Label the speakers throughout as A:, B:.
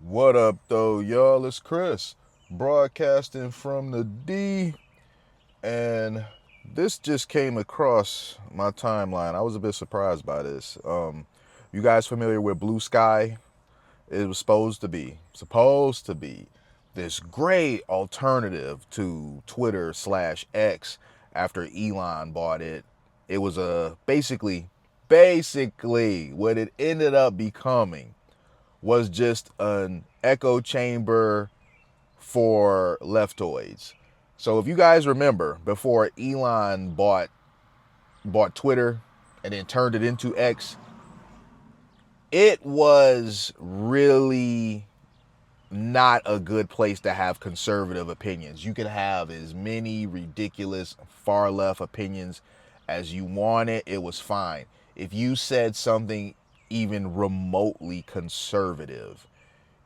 A: What up, though, y'all? It's Chris, broadcasting from the D, and this just came across my timeline. I was a bit surprised by this. You guys familiar with BlueSky? It was supposed to be this great alternative to Twitter slash X after Elon bought it. It was a basically what it ended up becoming was just an echo chamber for leftoids. So if you guys remember, before Elon bought Twitter and then turned it into X, it was really not a good place to have conservative opinions. You could have as many ridiculous far left opinions as you wanted. It was fine. If you said something even remotely conservative,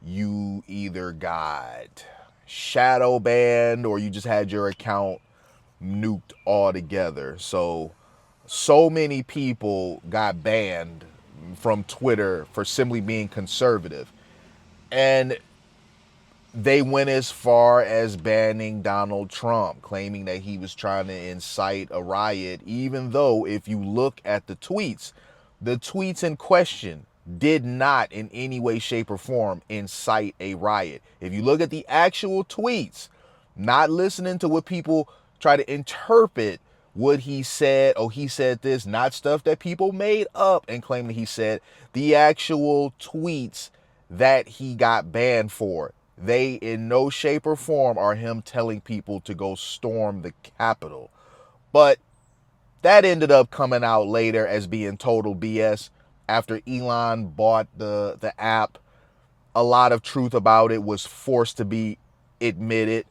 A: you either got shadow banned or you just had your account nuked altogether. So many people got banned from Twitter for simply being conservative. And they went as far as banning Donald Trump, claiming that he was trying to incite a riot, even though if you look at the tweets in question did not in any way, shape, or form incite a riot. If you look at the actual tweets, not listening to what people try to interpret what he said, oh, he said this, not stuff that people made up and claim that he said, the actual tweets that he got banned for, they in no shape or form are him telling people to go storm the Capitol. But that ended up coming out later as being total BS. After Elon bought the app, a lot of truth about it was forced to be admitted.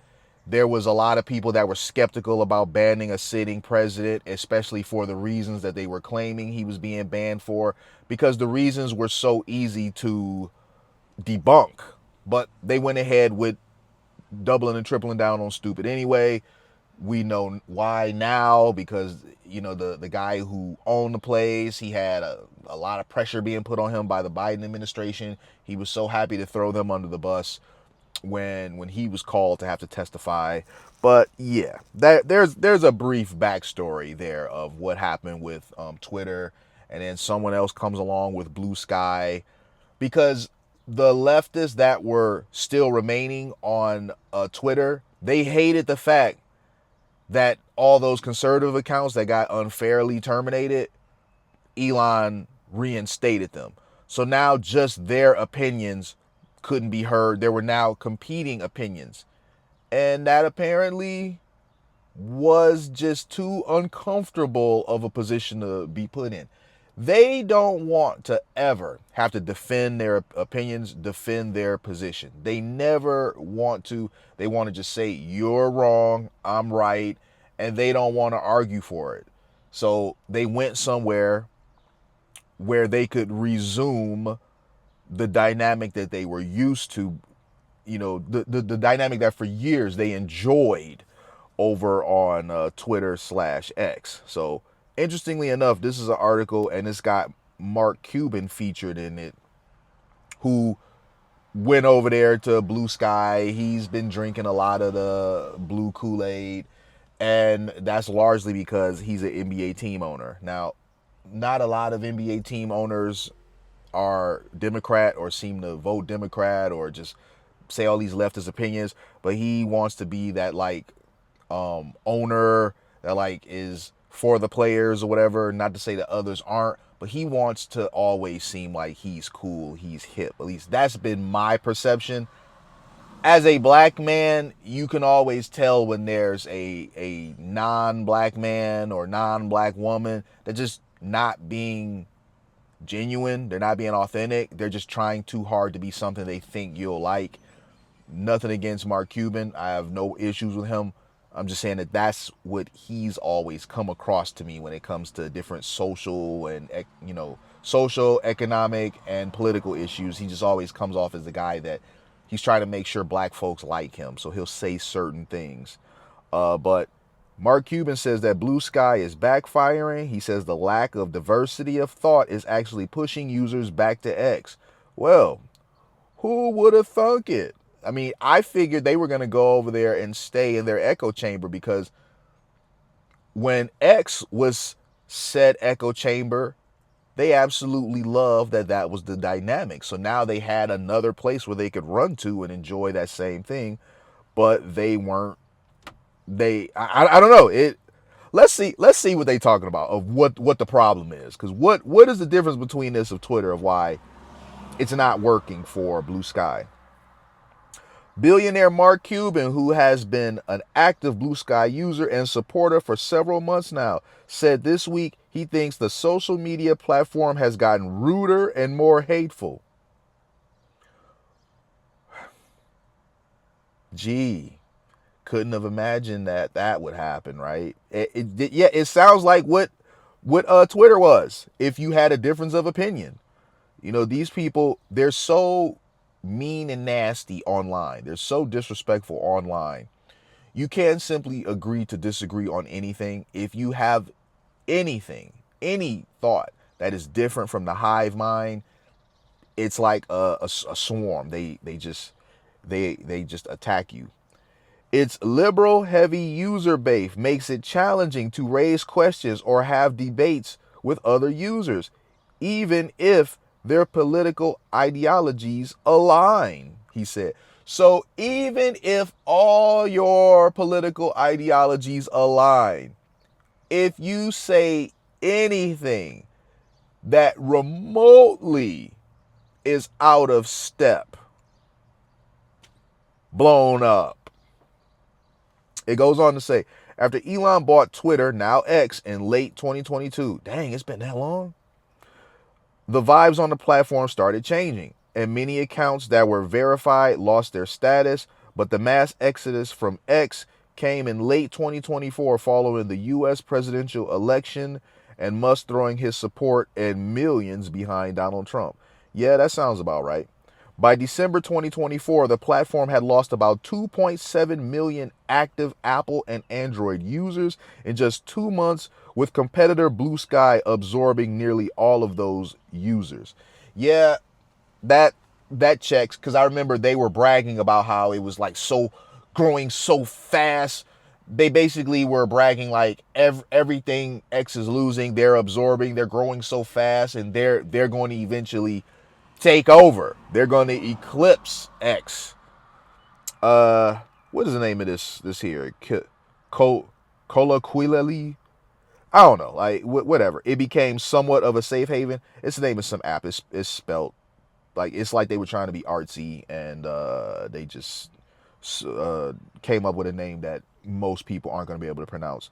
A: There was a lot of people that were skeptical about banning a sitting president, especially for the reasons that they were claiming he was being banned for, because the reasons were so easy to debunk. But they went ahead with doubling and tripling down on stupid anyway. We know why now, because the guy who owned the place, he had a lot of pressure being put on him by the Biden administration. He was so happy to throw them under the bus when he was called to have to testify. But yeah, there's a brief backstory there of what happened with Twitter, and then someone else comes along with BlueSky, because the leftists that were still remaining on Twitter, they hated the fact that all those conservative accounts that got unfairly terminated, Elon reinstated them. So now just their opinions couldn't be heard. There were now competing opinions. And that apparently was just too uncomfortable of a position to be put in. They don't want to ever have to defend their opinions, defend their position. They never want to. They want to just say, you're wrong, I'm right, and they don't want to argue for it. So they went somewhere where they could resume the dynamic that they were used to, the dynamic that for years they enjoyed over on Twitter slash X. So interestingly enough, this is an article and it's got Mark Cuban featured in it, who went over there to BlueSky. He's been drinking a lot of the blue Kool-Aid, and that's largely because he's an NBA team owner. Now, not a lot of NBA team owners are Democrat or seem to vote Democrat or just say all these leftist opinions, but he wants to be that owner that is for the players or whatever. Not to say that others aren't, but he wants to always seem like he's cool, he's hip. At least that's been my perception. As a black man, you can always tell when there's a non-black man or non-black woman that just not being genuine. They're not being authentic. They're just trying too hard to be something they think you'll like. Nothing against Mark Cuban. I have no issues with him. I'm just saying that that's what he's always come across to me when it comes to different social and social, economic, and political issues. He just always comes off as the guy that he's trying to make sure black folks like him, so he'll say certain things. But Mark Cuban says that BlueSky is backfiring. He says the lack of diversity of thought is actually pushing users back to X. Well, Who would have thunk it? I mean, I figured they were going to go over there and stay in their echo chamber because when X was said echo chamber, they absolutely loved that that was the dynamic. So now they had another place where they could run to and enjoy that same thing, but they weren't. I don't know it. Let's see what they talking about of what the problem is, because what is the difference between this of Twitter of why it's not working for Blue Sky. Billionaire Mark Cuban, who has been an active Blue Sky user and supporter for several months now, said this week he thinks the social media platform has gotten ruder and more hateful. Gee, couldn't have imagined that that would happen, right? Yeah, it sounds like what Twitter was if you had a difference of opinion. You know, these people, they're so mean and nasty online. They're so disrespectful online. You can't simply agree to disagree on anything. If you have anything, any thought that is different from the hive mind, it's like a swarm. They just attack you. Its liberal heavy user base makes it challenging to raise questions or have debates with other users, even if their political ideologies align, he said. So even if all your political ideologies align, if you say anything that remotely is out of step, blown up. It goes on to say, after Elon bought Twitter, now X, in late 2022, dang, it's been that long, the vibes on the platform started changing, and many accounts that were verified lost their status, but the mass exodus from X came in late 2024 following the US presidential election and Musk throwing his support and millions behind Donald Trump. Yeah, that sounds about right. By December 2024, the platform had lost about 2.7 million active Apple and Android users in just 2 months, with competitor Blue Sky absorbing nearly all of those users. Yeah, that that checks, because I remember they were bragging about how it was like so growing so fast. They basically were bragging like everything X is losing, they're absorbing, they're growing so fast, and they're going to eventually take over. They're going to eclipse X. What is the name of this here? Colloquially, I don't know. Like whatever. It became somewhat of a safe haven. Its the name of some app. It's spelled like it's like they were trying to be artsy, and they just came up with a name that most people aren't going to be able to pronounce.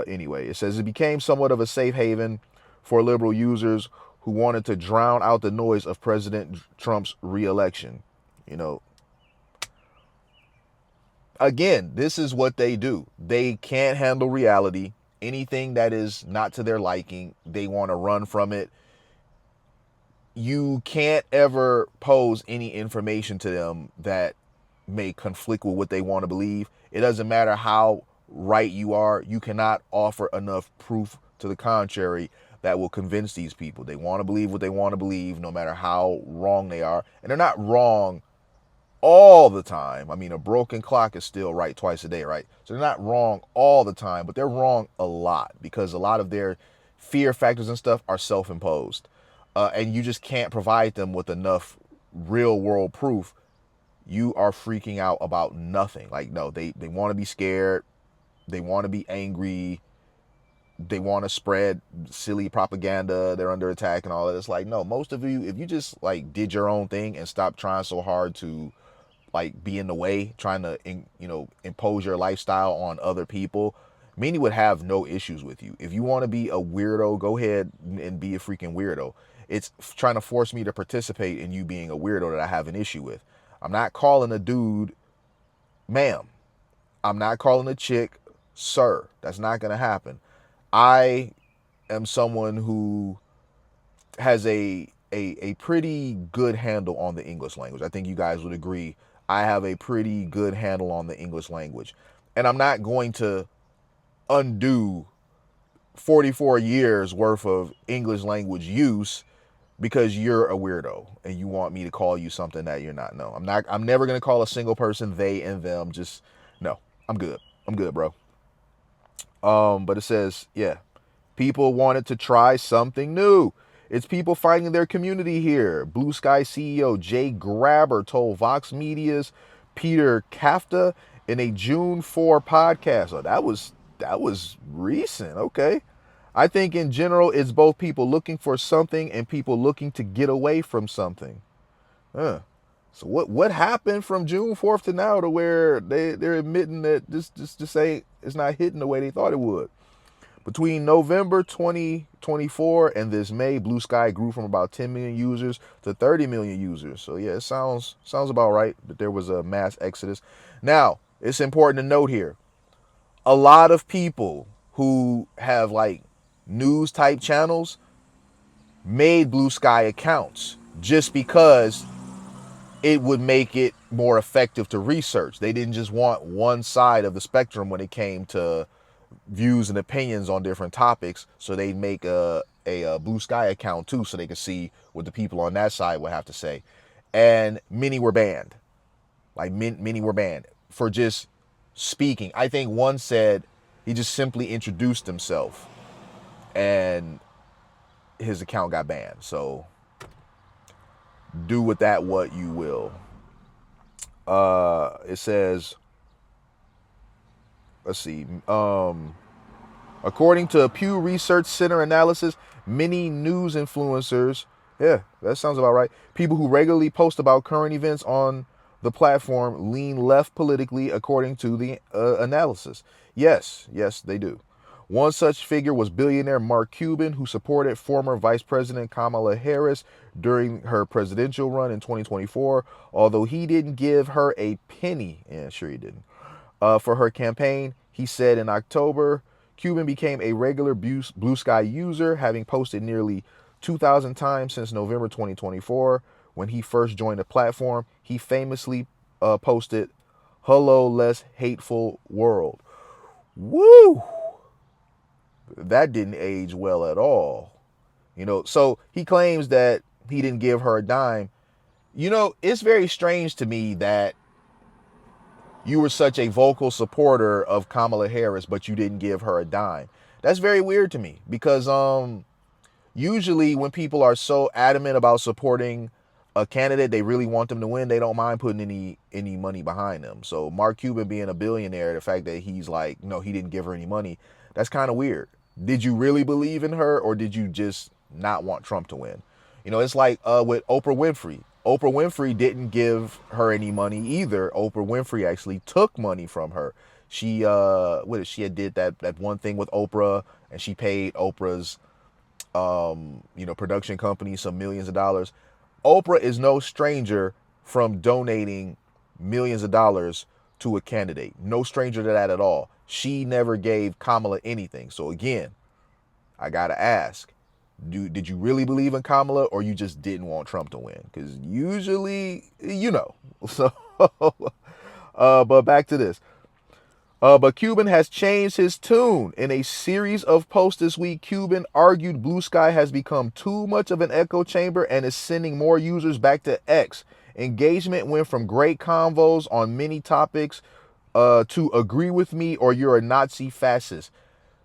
A: Anyway, it says it became somewhat of a safe haven for liberal users who wanted to drown out the noise of President Trump's reelection. You know, again, this is what they do. They can't handle reality. Anything that is not to their liking, they want to run from it. You can't ever pose any information to them that may conflict with what they want to believe. It doesn't matter how right you are. You cannot offer enough proof to the contrary that will convince these people. They want to believe what they want to believe, no matter how wrong they are. And they're not wrong all the time. I mean, a broken clock is still right twice a day, right? So they're not wrong all the time, but they're wrong a lot, because a lot of their fear factors and stuff are self-imposed. And you just can't provide them with enough real world proof. You are freaking out about nothing. Like, no, they want to be scared. They want to be angry. They want to spread silly propaganda. They're under attack and all that. It's like, no, most of you, if you just like did your own thing and stop trying so hard to like be in the way, trying to impose your lifestyle on other people, many would have no issues with you. If you want to be a weirdo, go ahead and be a freaking weirdo. It's trying to force me to participate in you being a weirdo that I have an issue with. I'm not calling a dude ma'am. I'm not calling a chick sir. That's not going to happen. I am someone who has a pretty good handle on the English language. I think you guys would agree. I have a pretty good handle on the English language. And I'm not going to undo 44 years worth of English language use because you're a weirdo and you want me to call you something that you're not. No, I'm never going to call a single person they and them. Just no. I'm good. I'm good, bro. But it says, yeah, people wanted to try something new. It's people finding their community here. BlueSky CEO Jay Grabber told Vox Media's Peter Kafta in a June 4 podcast. Oh, that was recent. Okay. I think in general it's both people looking for something and people looking to get away from something. Huh. So what happened from June 4th to now to where they're admitting that this ain't it's not hitting the way they thought it would? Between November 2024 and this May, BlueSky grew from about 10 million users to 30 million users. So yeah, it sounds about right that there was a mass exodus. Now, it's important to note here, a lot of people who have like news type channels made BlueSky accounts just because it would make it more effective to research. They didn't just want one side of the spectrum when it came to views and opinions on different topics, so they make a BlueSky account too, so they could see what the people on that side would have to say. And many were banned, like many were banned for just speaking. I think one said he just simply introduced himself, and his account got banned. So do with that what you will. It says, let's see. According to a Pew Research Center analysis, many news influencers, yeah, that sounds about right, people who regularly post about current events on the platform lean left politically, according to the analysis. Yes, they do. One such figure was billionaire Mark Cuban, who supported former Vice President Kamala Harris during her presidential run in 2024, although he didn't give her a penny. Yeah, sure he didn't. For her campaign, he said in October, Cuban became a regular BlueSky user, having posted nearly 2,000 times since November 2024. When he first joined the platform, he famously posted, "Hello, less hateful world." Woo! That didn't age well at all. So he claims that he didn't give her a dime. It's very strange to me that you were such a vocal supporter of Kamala Harris, but you didn't give her a dime. That's very weird to me because usually when people are so adamant about supporting a candidate, they really want them to win, they don't mind putting any money behind them. So Mark Cuban being a billionaire, the fact that he's like, no, he didn't give her any money, that's kind of weird. Did you really believe in her, or did you just not want Trump to win? It's like with Oprah Winfrey. Oprah Winfrey didn't give her any money either. Oprah Winfrey actually took money from her. She she had did that one thing with Oprah, and she paid Oprah's production company some millions of dollars. Oprah is no stranger from donating millions of dollars to a candidate. No stranger to that at all. She never gave Kamala anything. So again, I gotta ask, did you really believe in Kamala, or you just didn't want Trump to win? Because usually, So, but back to this. But Cuban has changed his tune. In a series of posts this week, Cuban argued BlueSky has become too much of an echo chamber and is sending more users back to X. Engagement went from great convos on many topics to agree with me or you're a Nazi fascist.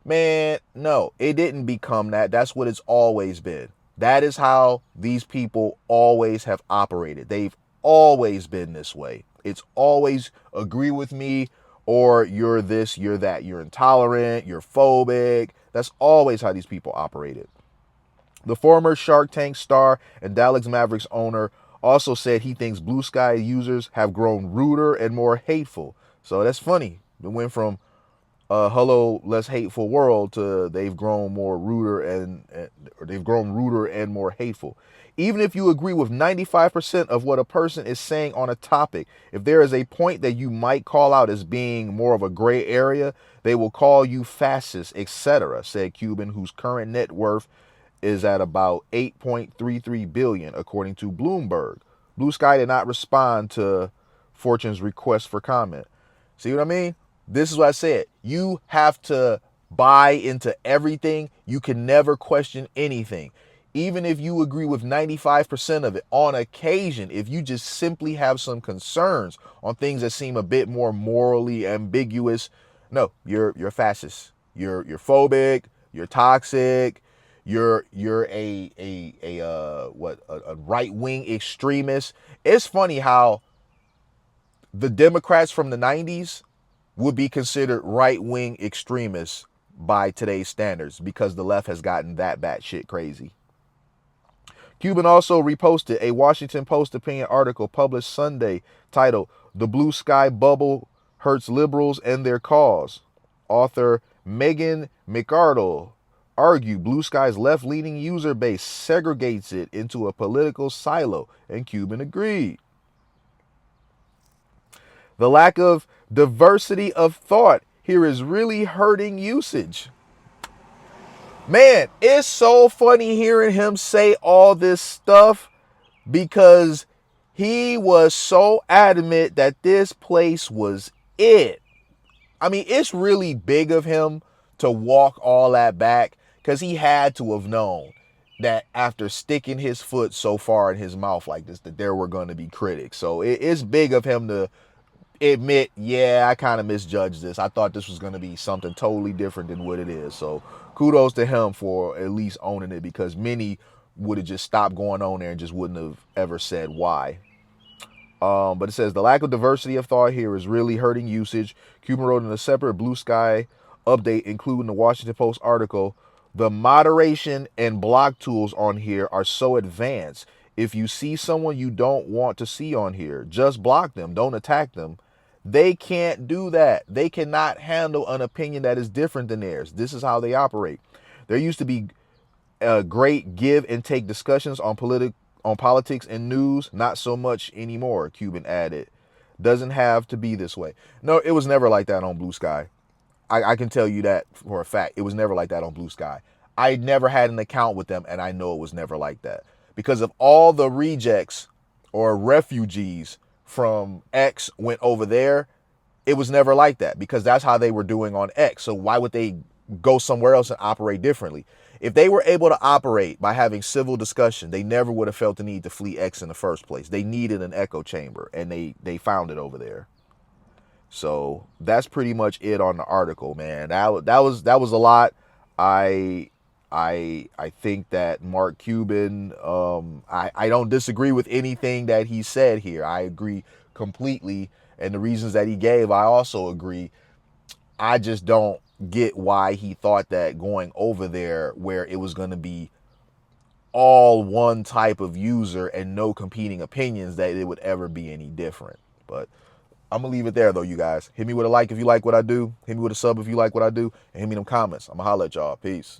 A: Man, no, it didn't become that. That's what it's always been. That is how these people always have operated. They've always been this way. It's always agree with me or you're this, you're that. You're intolerant, you're phobic. That's always how these people operated. The former Shark Tank star and Dallas Mavericks owner also said he thinks BlueSky users have grown ruder and more hateful. So that's funny. It went from hello, less hateful world to they've grown more ruder or they've grown ruder and more hateful. Even if you agree with 95% of what a person is saying on a topic, if there is a point that you might call out as being more of a gray area, they will call you fascist, etc., said Cuban, whose current net worth is at about 8.33 billion, according to Bloomberg. BlueSky did not respond to Fortune's request for comment. See what I mean? This is what I said. You have to buy into everything. You can never question anything. Even if you agree with 95% of it, on occasion, if you just simply have some concerns on things that seem a bit more morally ambiguous, no, you're a fascist. You're phobic, you're toxic, you're a right-wing extremist. It's funny how the Democrats from the 90s would be considered right-wing extremists by today's standards because the left has gotten that batshit crazy. Cuban also reposted a Washington Post opinion article published Sunday titled "The Blue Sky Bubble Hurts Liberals and Their Cause." Author Megan McArdle argued Blue Sky's left-leaning user base segregates it into a political silo, and Cuban agreed. The lack of diversity of thought here is really hurting usage. Man, it's so funny hearing him say all this stuff because he was so adamant that this place was it. I mean, it's really big of him to walk all that back because he had to have known that after sticking his foot so far in his mouth like this, that there were going to be critics. So it's big of him to admit, yeah, I kind of misjudged this. I thought this was going to be something totally different than what it is. So kudos to him for at least owning it, because many would have just stopped going on there and just wouldn't have ever said why. But it says the lack of diversity of thought here is really hurting usage. Cuban wrote in a separate Blue Sky update, including the Washington Post article, the moderation and block tools on here are so advanced. If you see someone you don't want to see on here, just block them. Don't attack them. They can't do that. They cannot handle an opinion that is different than theirs. This is how they operate. There used to be great give and take discussions on politics and news. Not so much anymore, Cuban added. Doesn't have to be this way. No, it was never like that on Blue Sky. I can tell you that for a fact. It was never like that on Blue Sky. I never had an account with them, and I know it was never like that. Because of all the rejects or refugees from X went over there, it was never like that because that's how they were doing on X. So why would they go somewhere else and operate differently? If they were able to operate by having civil discussion, they never would have felt the need to flee X in the first place. They needed an echo chamber, and they found it over there. So that's pretty much it on the article, man. That was a lot. I I think that Mark Cuban, I don't disagree with anything that he said here. I agree completely, and the reasons that he gave, I also agree. I just don't get why he thought that going over there where it was going to be all one type of user and no competing opinions, that it would ever be any different. But I'm gonna leave it there though, you guys. Hit me with a like if you like what I do. Hit me with a sub if you like what I do. And hit me in them comments. I'm gonna holler at y'all. Peace.